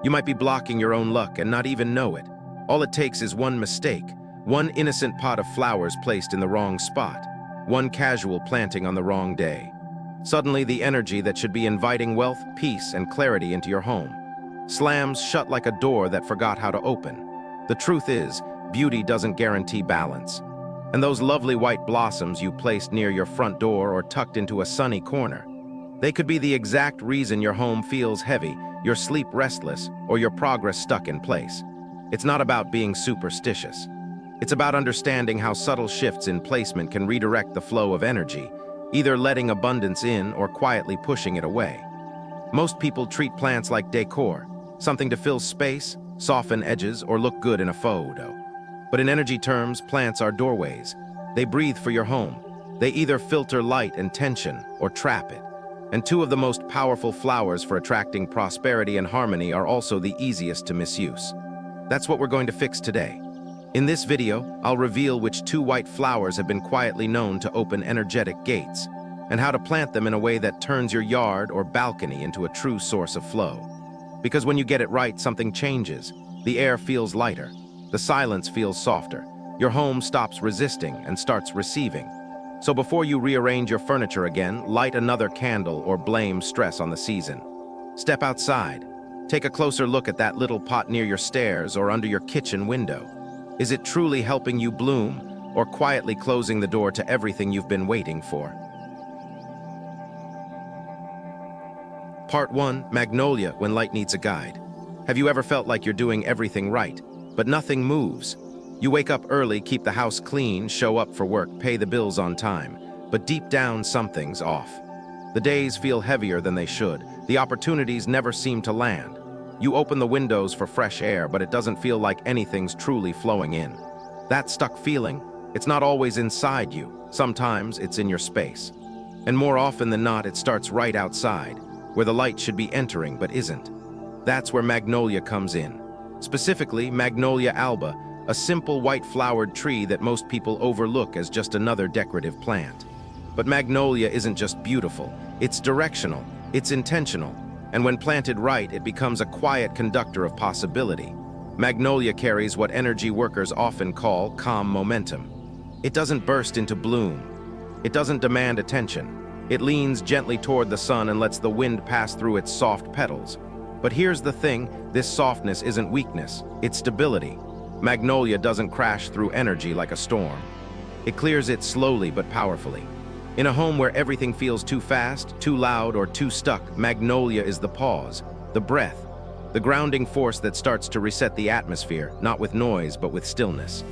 You might be blocking your own luck and not even know it. All it takes is one mistake, one innocent pot of flowers placed in the wrong spot, one casual planting on the wrong day. Suddenly, the energy that should be inviting wealth, peace, and clarity into your home slams shut like a door that forgot how to open. The truth is, beauty doesn't guarantee balance. And those lovely white blossoms you placed near your front door or tucked into a sunny corner, they could be the exact reason your home feels heavy, your sleep restless, or your progress stuck in place. It's not about being superstitious. It's about understanding how subtle shifts in placement can redirect the flow of energy, either letting abundance in or quietly pushing it away. Most people treat plants like decor, something to fill space, soften edges, or look good in a photo. But in energy terms, plants are doorways. They breathe for your home. They either filter light and tension or trap it. And two of the most powerful flowers for attracting prosperity and harmony are also the easiest to misuse. That's what we're going to fix today. In this video, I'll reveal which two white flowers have been quietly known to open energetic gates, and how to plant them in a way that turns your yard or balcony into a true source of flow. Because when you get it right, something changes. The air feels lighter. The silence feels softer. Your home stops resisting and starts receiving. So before you rearrange your furniture again, light another candle or blame stress on the season. Step outside. Take a closer look at that little pot near your stairs or under your kitchen window. Is it truly helping you bloom, or quietly closing the door to everything you've been waiting for? Part 1. Magnolia, when light needs a guide. Have you ever felt like you're doing everything right, but nothing moves? You wake up early, keep the house clean, show up for work, pay the bills on time, but deep down something's off. The days feel heavier than they should. The opportunities never seem to land. You open the windows for fresh air, but it doesn't feel like anything's truly flowing in. That stuck feeling, it's not always inside you. Sometimes it's in your space. And more often than not, it starts right outside, where the light should be entering but isn't. That's where Magnolia comes in. Specifically, Magnolia alba, a simple white-flowered tree that most people overlook as just another decorative plant. But Magnolia isn't just beautiful, it's directional, it's intentional, and when planted right, it becomes a quiet conductor of possibility. Magnolia carries what energy workers often call calm momentum. It doesn't burst into bloom. It doesn't demand attention. It leans gently toward the sun and lets the wind pass through its soft petals. But here's the thing, this softness isn't weakness, it's stability. Magnolia doesn't crash through energy like a storm. It clears it slowly but powerfully. In a home where everything feels too fast, too loud, or too stuck, Magnolia is the pause, the breath, the grounding force that starts to reset the atmosphere, not with noise, but with stillness.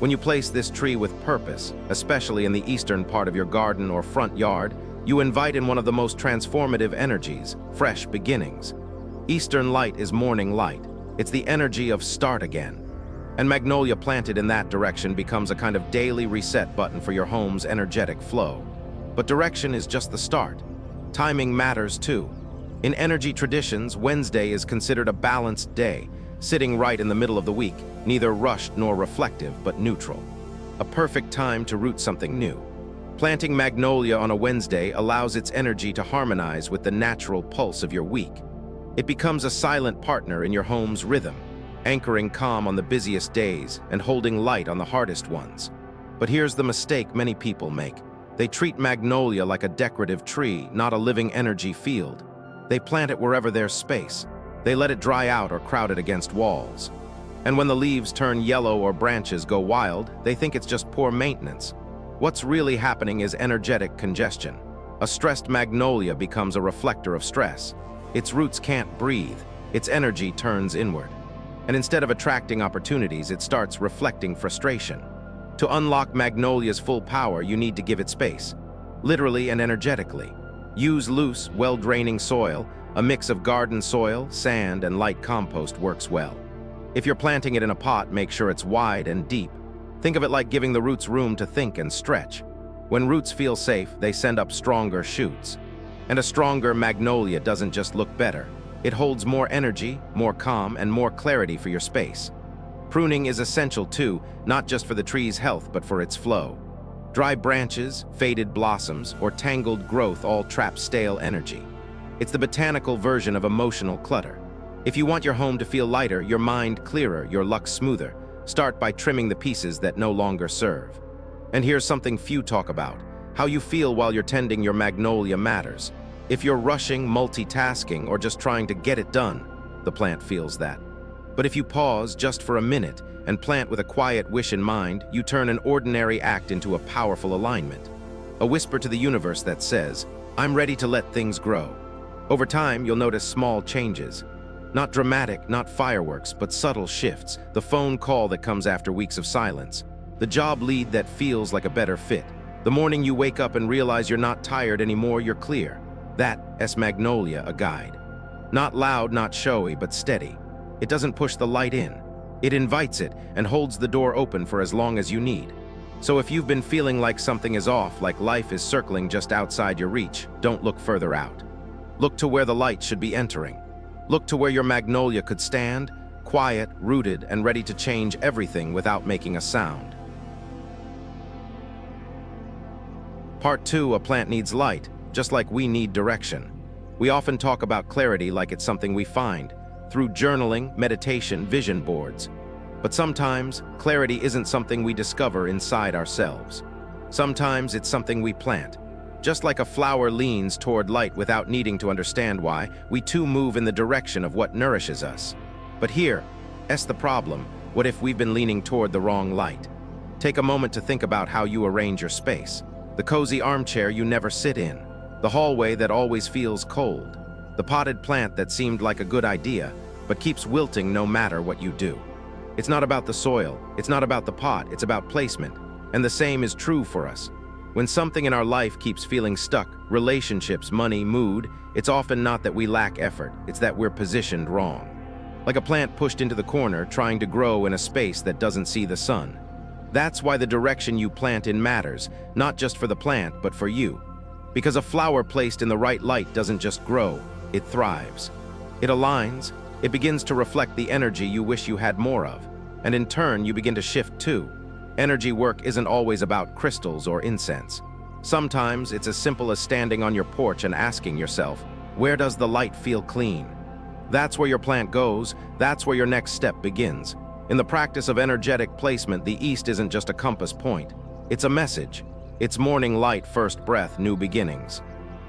When you place this tree with purpose, especially in the eastern part of your garden or front yard, you invite in one of the most transformative energies, fresh beginnings. Eastern light is morning light. It's the energy of start again. And Magnolia planted in that direction becomes a kind of daily reset button for your home's energetic flow. But direction is just the start. Timing matters too. In energy traditions, Wednesday is considered a balanced day, sitting right in the middle of the week, neither rushed nor reflective, but neutral. A perfect time to root something new. Planting Magnolia on a Wednesday allows its energy to harmonize with the natural pulse of your week. It becomes a silent partner in your home's rhythm, anchoring calm on the busiest days and holding light on the hardest ones. But here's the mistake many people make. They treat Magnolia like a decorative tree, not a living energy field. They plant it wherever there's space. They let it dry out or crowd it against walls. And when the leaves turn yellow or branches go wild, they think it's just poor maintenance. What's really happening is energetic congestion. A stressed Magnolia becomes a reflector of stress. Its roots can't breathe. Its energy turns inward. And instead of attracting opportunities, it starts reflecting frustration. To unlock Magnolia's full power, you need to give it space, literally and energetically. Use loose, well-draining soil. A mix of garden soil, sand, and light compost works well. If you're planting it in a pot, make sure it's wide and deep. Think of it like giving the roots room to think and stretch. When roots feel safe, they send up stronger shoots. And a stronger Magnolia doesn't just look better. It holds more energy, more calm, and more clarity for your space. Pruning is essential too, not just for the tree's health, but for its flow. Dry branches, faded blossoms, or tangled growth all trap stale energy. It's the botanical version of emotional clutter. If you want your home to feel lighter, your mind clearer, your luck smoother, start by trimming the pieces that no longer serve. And here's something few talk about. How you feel while you're tending your magnolia matters. If you're rushing, multitasking, or just trying to get it done, the plant feels that. But if you pause just for a minute and plant with a quiet wish in mind, you turn an ordinary act into a powerful alignment. A whisper to the universe that says, "I'm ready to let things grow." Over time, you'll notice small changes. Not dramatic, not fireworks, but subtle shifts. The phone call that comes after weeks of silence. The job lead that feels like a better fit. The morning you wake up and realize you're not tired anymore, you're clear. That's magnolia, a guide. Not loud, not showy, but steady. It doesn't push the light in. It invites it and holds the door open for as long as you need. So if you've been feeling like something is off, like life is circling just outside your reach, don't look further out. Look to where the light should be entering. Look to where your magnolia could stand, quiet, rooted, and ready to change everything without making a sound. Part 2, a plant needs light, just like we need direction. We often talk about clarity like it's something we find, through journaling, meditation, vision boards. But sometimes, clarity isn't something we discover inside ourselves. Sometimes it's something we plant. Just like a flower leans toward light without needing to understand why, we too move in the direction of what nourishes us. But here's the problem. What if we've been leaning toward the wrong light? Take a moment to think about how you arrange your space. The cozy armchair you never sit in. The hallway that always feels cold. The potted plant that seemed like a good idea, but keeps wilting no matter what you do. It's not about the soil, it's not about the pot, it's about placement. And the same is true for us. When something in our life keeps feeling stuck, relationships, money, mood, it's often not that we lack effort, it's that we're positioned wrong. Like a plant pushed into the corner, trying to grow in a space that doesn't see the sun. That's why the direction you plant in matters, not just for the plant, but for you. Because a flower placed in the right light doesn't just grow, it thrives. It aligns, it begins to reflect the energy you wish you had more of, and in turn you begin to shift too. Energy work isn't always about crystals or incense. Sometimes it's as simple as standing on your porch and asking yourself, where does the light feel clean? That's where your plant goes, that's where your next step begins. In the practice of energetic placement, the east isn't just a compass point. It's a message. It's morning light, first breath, new beginnings.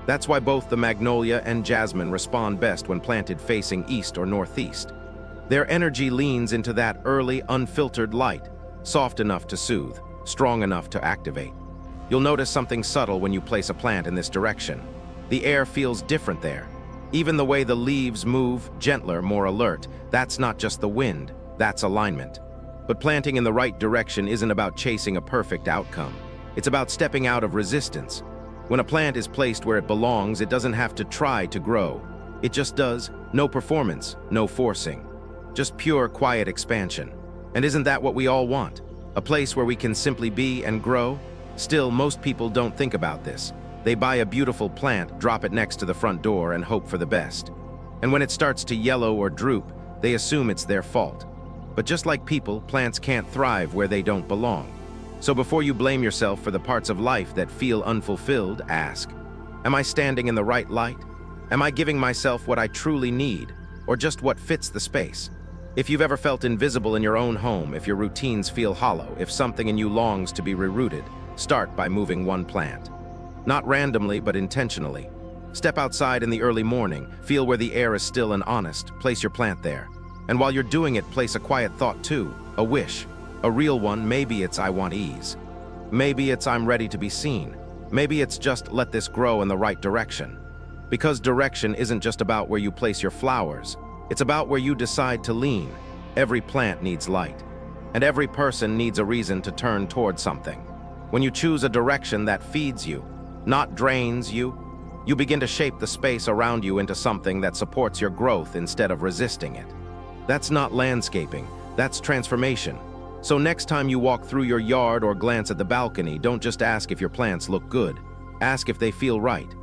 That's why both the magnolia and jasmine respond best when planted facing east or northeast. Their energy leans into that early, unfiltered light, soft enough to soothe, strong enough to activate. You'll notice something subtle when you place a plant in this direction. The air feels different there. Even the way the leaves move, gentler, more alert. That's not just the wind, that's alignment. But planting in the right direction isn't about chasing a perfect outcome. It's about stepping out of resistance. When a plant is placed where it belongs, it doesn't have to try to grow. It just does. No performance, no forcing. Just pure, quiet expansion. And isn't that what we all want? A place where we can simply be and grow? Still, most people don't think about this. They buy a beautiful plant, drop it next to the front door, and hope for the best. And when it starts to yellow or droop, they assume it's their fault. But just like people, plants can't thrive where they don't belong. So before you blame yourself for the parts of life that feel unfulfilled, ask, am I standing in the right light? Am I giving myself what I truly need, or just what fits the space? If you've ever felt invisible in your own home, if your routines feel hollow, if something in you longs to be rerouted, start by moving one plant. Not randomly, but intentionally. Step outside in the early morning, feel where the air is still and honest, place your plant there. And while you're doing it, place a quiet thought too, a wish. A real one. Maybe it's I want ease. Maybe it's I'm ready to be seen. Maybe it's just let this grow in the right direction. Because direction isn't just about where you place your flowers. It's about where you decide to lean. Every plant needs light. And every person needs a reason to turn toward something. When you choose a direction that feeds you, not drains you, you begin to shape the space around you into something that supports your growth instead of resisting it. That's not landscaping, that's transformation. So next time you walk through your yard or glance at the balcony, don't just ask if your plants look good. Ask if they feel right.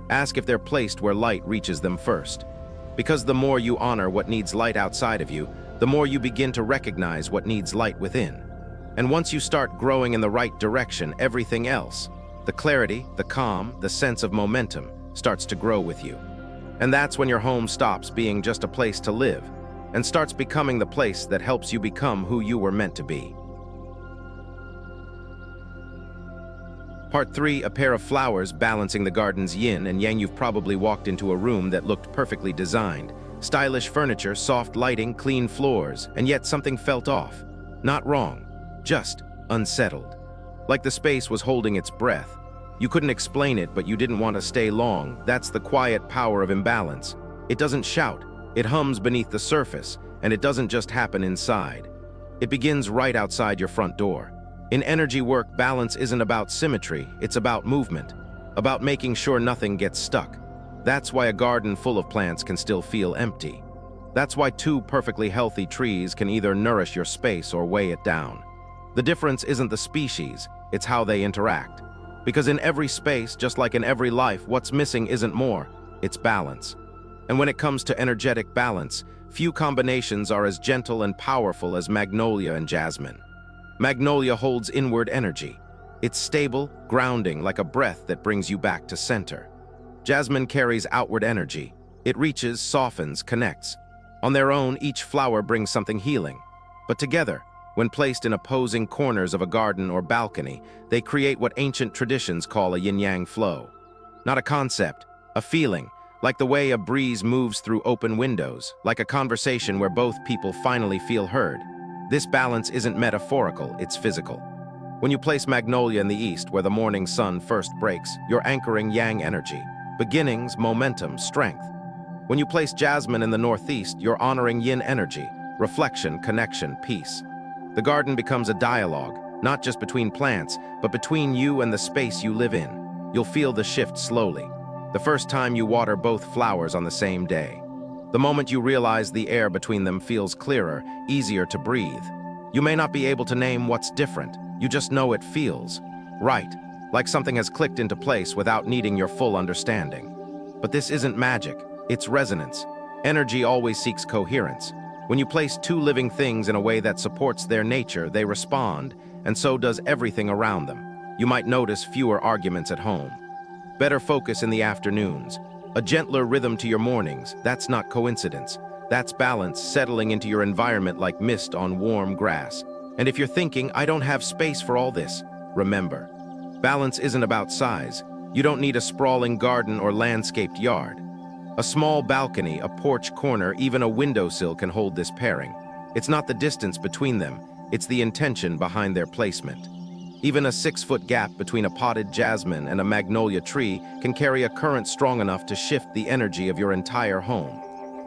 Ask if they're placed where light reaches them first. Because the more you honor what needs light outside of you, the more you begin to recognize what needs light within. And once you start growing in the right direction, everything else, the clarity, the calm, the sense of momentum, starts to grow with you. And that's when your home stops being just a place to live and starts becoming the place that helps you become who you were meant to be. Part 3, a pair of flowers balancing the garden's yin and yang. You've probably walked into a room that looked perfectly designed. Stylish furniture, soft lighting, clean floors, and yet something felt off. Not wrong, just unsettled. Like the space was holding its breath. You couldn't explain it, but you didn't want to stay long. That's the quiet power of imbalance. It doesn't shout, it hums beneath the surface, and it doesn't just happen inside. It begins right outside your front door. In energy work, balance isn't about symmetry, it's about movement, about making sure nothing gets stuck. That's why a garden full of plants can still feel empty. That's why two perfectly healthy trees can either nourish your space or weigh it down. The difference isn't the species, it's how they interact. Because in every space, just like in every life, what's missing isn't more, it's balance. And when it comes to energetic balance, few combinations are as gentle and powerful as magnolia and jasmine. Magnolia holds inward energy. It's stable, grounding, like a breath that brings you back to center. Jasmine carries outward energy. It reaches, softens, connects. On their own, each flower brings something healing. But together, when placed in opposing corners of a garden or balcony, they create what ancient traditions call a yin-yang flow. Not a concept, a feeling, like the way a breeze moves through open windows, like a conversation where both people finally feel heard. This balance isn't metaphorical, it's physical. When you place magnolia in the east, where the morning sun first breaks, you're anchoring yang energy, beginnings, momentum, strength. When you place jasmine in the northeast, you're honoring yin energy, reflection, connection, peace. The garden becomes a dialogue, not just between plants, but between you and the space you live in. You'll feel the shift slowly. The first time you water both flowers on the same day. The moment you realize the air between them feels clearer, easier to breathe. You may not be able to name what's different, you just know it feels right, like something has clicked into place without needing your full understanding. But this isn't magic, it's resonance. Energy always seeks coherence. When you place two living things in a way that supports their nature, they respond, and so does everything around them. You might notice fewer arguments at home. Better focus in the afternoons. A gentler rhythm to your mornings. That's not coincidence. That's balance settling into your environment like mist on warm grass. And if you're thinking, I don't have space for all this, remember, balance isn't about size. You don't need a sprawling garden or landscaped yard. A small balcony, a porch corner, even a windowsill can hold this pairing. It's not the distance between them, it's the intention behind their placement. Even a 6-foot gap between a potted jasmine and a magnolia tree can carry a current strong enough to shift the energy of your entire home.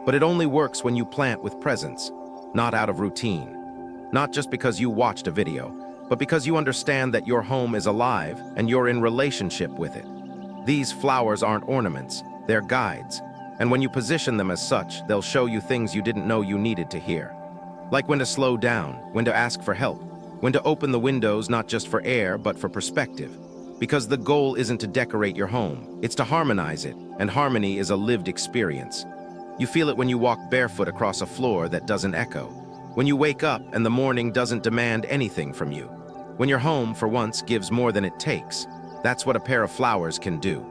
But it only works when you plant with presence, not out of routine. Not just because you watched a video, but because you understand that your home is alive and you're in relationship with it. These flowers aren't ornaments, they're guides. And when you position them as such, they'll show you things you didn't know you needed to hear. Like when to slow down, when to ask for help, when to open the windows not just for air, but for perspective. Because the goal isn't to decorate your home, it's to harmonize it, and harmony is a lived experience. You feel it when you walk barefoot across a floor that doesn't echo. When you wake up and the morning doesn't demand anything from you. When your home, for once, gives more than it takes. That's what a pair of flowers can do.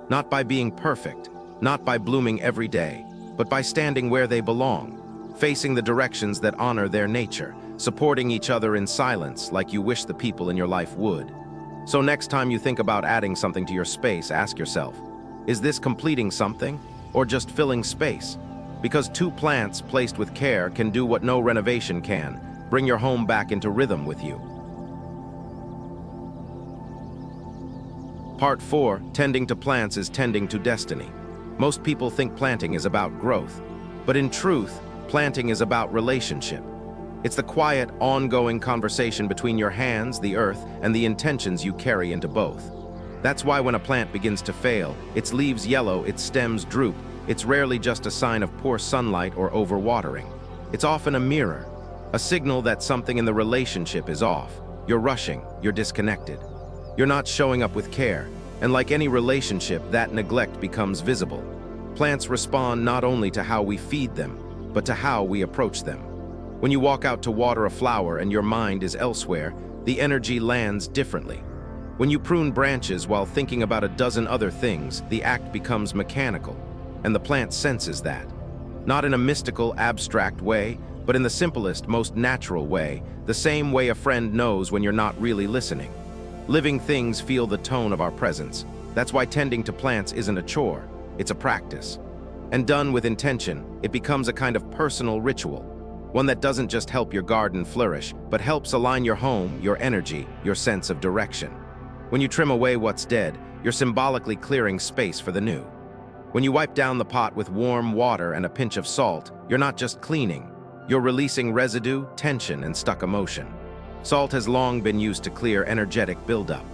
Not by being perfect, not by blooming every day, but by standing where they belong, facing the directions that honor their nature, supporting each other in silence like you wish the people in your life would. So next time you think about adding something to your space, ask yourself, is this completing something or just filling space? Because two plants placed with care can do what no renovation can, bring your home back into rhythm with you. Part 4, tending to plants is tending to destiny. Most people think planting is about growth, but in truth, planting is about relationship. It's the quiet, ongoing conversation between your hands, the earth, and the intentions you carry into both. That's why when a plant begins to fail, its leaves yellow, its stems droop, it's rarely just a sign of poor sunlight or overwatering. It's often a mirror, a signal that something in the relationship is off. You're rushing, you're disconnected. You're not showing up with care, and like any relationship, that neglect becomes visible. Plants respond not only to how we feed them, but to how we approach them. When you walk out to water a flower and your mind is elsewhere, the energy lands differently. When you prune branches while thinking about a dozen other things, the act becomes mechanical, and the plant senses that. Not in a mystical, abstract way, but in the simplest, most natural way, the same way a friend knows when you're not really listening. Living things feel the tone of our presence. That's why tending to plants isn't a chore, it's a practice. And done with intention, it becomes a kind of personal ritual, one that doesn't just help your garden flourish, but helps align your home, your energy, your sense of direction. When you trim away what's dead, you're symbolically clearing space for the new. When you wipe down the pot with warm water and a pinch of salt, you're not just cleaning, you're releasing residue, tension, and stuck emotion. Salt has long been used to clear energetic buildup.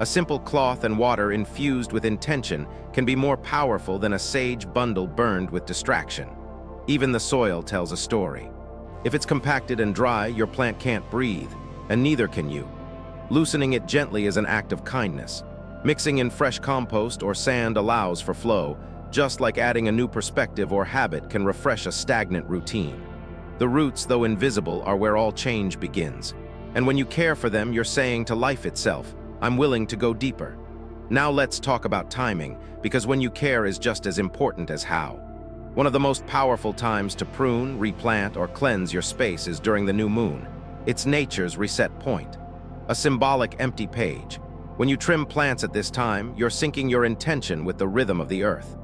A simple cloth and water infused with intention can be more powerful than a sage bundle burned with distraction. Even the soil tells a story. If it's compacted and dry, your plant can't breathe, and neither can you. Loosening it gently is an act of kindness. Mixing in fresh compost or sand allows for flow, just like adding a new perspective or habit can refresh a stagnant routine. The roots, though invisible, are where all change begins. And when you care for them, you're saying to life itself, I'm willing to go deeper. Now let's talk about timing, because when you care is just as important as how. One of the most powerful times to prune, replant, or cleanse your space is during the new moon. It's nature's reset point. A symbolic empty page. When you trim plants at this time, you're syncing your intention with the rhythm of the earth.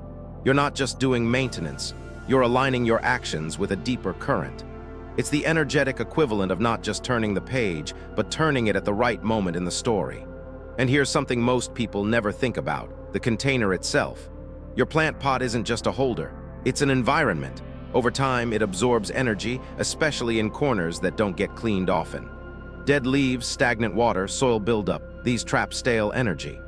You're not just doing maintenance, you're aligning your actions with a deeper current. It's the energetic equivalent of not just turning the page, but turning it at the right moment in the story. And here's something most people never think about, the container itself. Your plant pot isn't just a holder, it's an environment. Over time, it absorbs energy, especially in corners that don't get cleaned often. Dead leaves, stagnant water, soil buildup, these trap stale energy.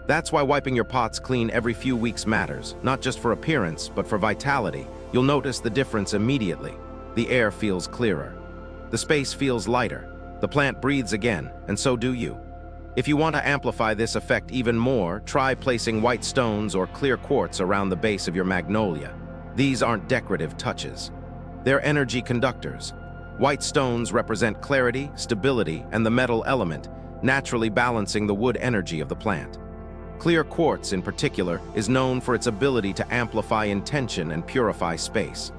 That's why wiping your pots clean every few weeks matters, not just for appearance, but for vitality. You'll notice the difference immediately. The air feels clearer. The space feels lighter. The plant breathes again, and so do you. If you want to amplify this effect even more, try placing white stones or clear quartz around the base of your magnolia. These aren't decorative touches. They're energy conductors. White stones represent clarity, stability, and the metal element, naturally balancing the wood energy of the plant. Clear quartz, in particular, is known for its ability to amplify intention and purify space.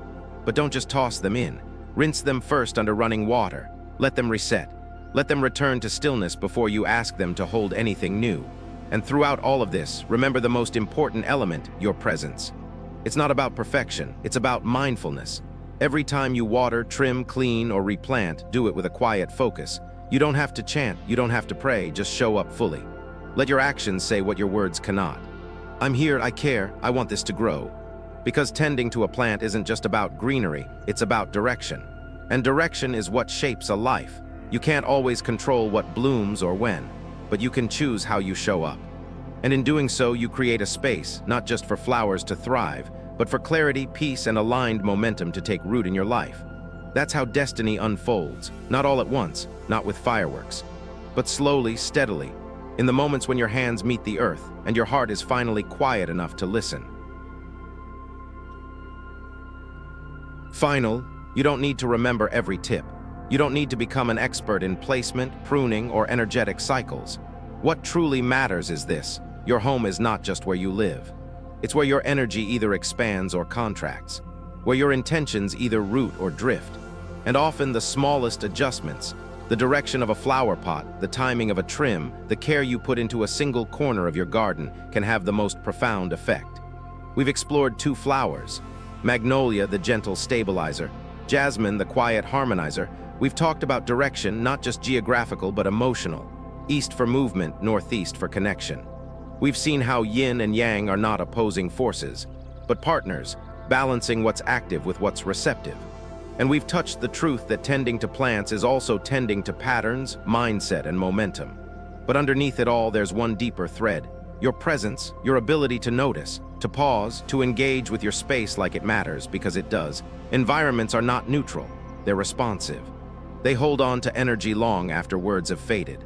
But don't just toss them in. Rinse them first under running water. Let them reset. Let them return to stillness before you ask them to hold anything new. And throughout all of this, remember the most important element, your presence. It's not about perfection, it's about mindfulness. Every time you water, trim, clean, or replant, do it with a quiet focus. You don't have to chant, you don't have to pray, just show up fully. Let your actions say what your words cannot. I'm here, I care, I want this to grow. Because tending to a plant isn't just about greenery, it's about direction. And direction is what shapes a life. You can't always control what blooms or when, but you can choose how you show up. And in doing so, you create a space, not just for flowers to thrive, but for clarity, peace, and aligned momentum to take root in your life. That's how destiny unfolds, not all at once, not with fireworks, but slowly, steadily, in the moments when your hands meet the earth and your heart is finally quiet enough to listen. Final, you don't need to remember every tip. You don't need to become an expert in placement, pruning, or energetic cycles. What truly matters is this: your home is not just where you live. It's where your energy either expands or contracts, where your intentions either root or drift. And often the smallest adjustments, the direction of a flower pot, the timing of a trim, the care you put into a single corner of your garden can have the most profound effect. We've explored two flowers, Magnolia, the gentle stabilizer, Jasmine, the quiet harmonizer. We've talked about direction, not just geographical but emotional. East for movement, northeast for connection. We've seen how yin and yang are not opposing forces, but partners, balancing what's active with what's receptive. And we've touched the truth that tending to plants is also tending to patterns, mindset, and momentum. But underneath it all, there's one deeper thread: your presence, your ability to notice, to pause, to engage with your space like it matters, because it does. Environments are not neutral, they're responsive. They hold on to energy long after words have faded.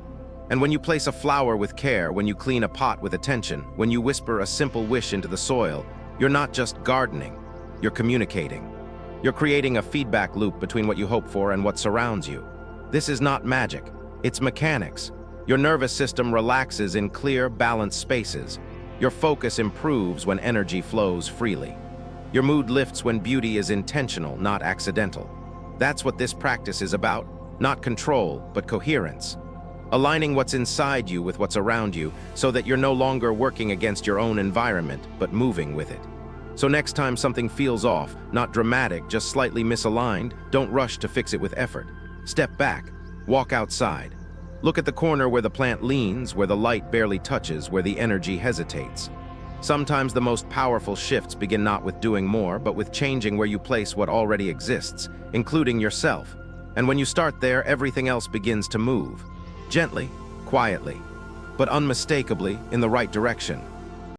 And when you place a flower with care, when you clean a pot with attention, when you whisper a simple wish into the soil, you're not just gardening, you're communicating. You're creating a feedback loop between what you hope for and what surrounds you. This is not magic, it's mechanics. Your nervous system relaxes in clear, balanced spaces. Your focus improves when energy flows freely. Your mood lifts when beauty is intentional, not accidental. That's what this practice is about, not control, but coherence. Aligning what's inside you with what's around you so that you're no longer working against your own environment, but moving with it. So next time something feels off, not dramatic, just slightly misaligned, don't rush to fix it with effort. Step back, walk outside. Look at the corner where the plant leans, where the light barely touches, where the energy hesitates. Sometimes the most powerful shifts begin not with doing more, but with changing where you place what already exists, including yourself. And when you start there, everything else begins to move. Gently, quietly, but unmistakably in the right direction.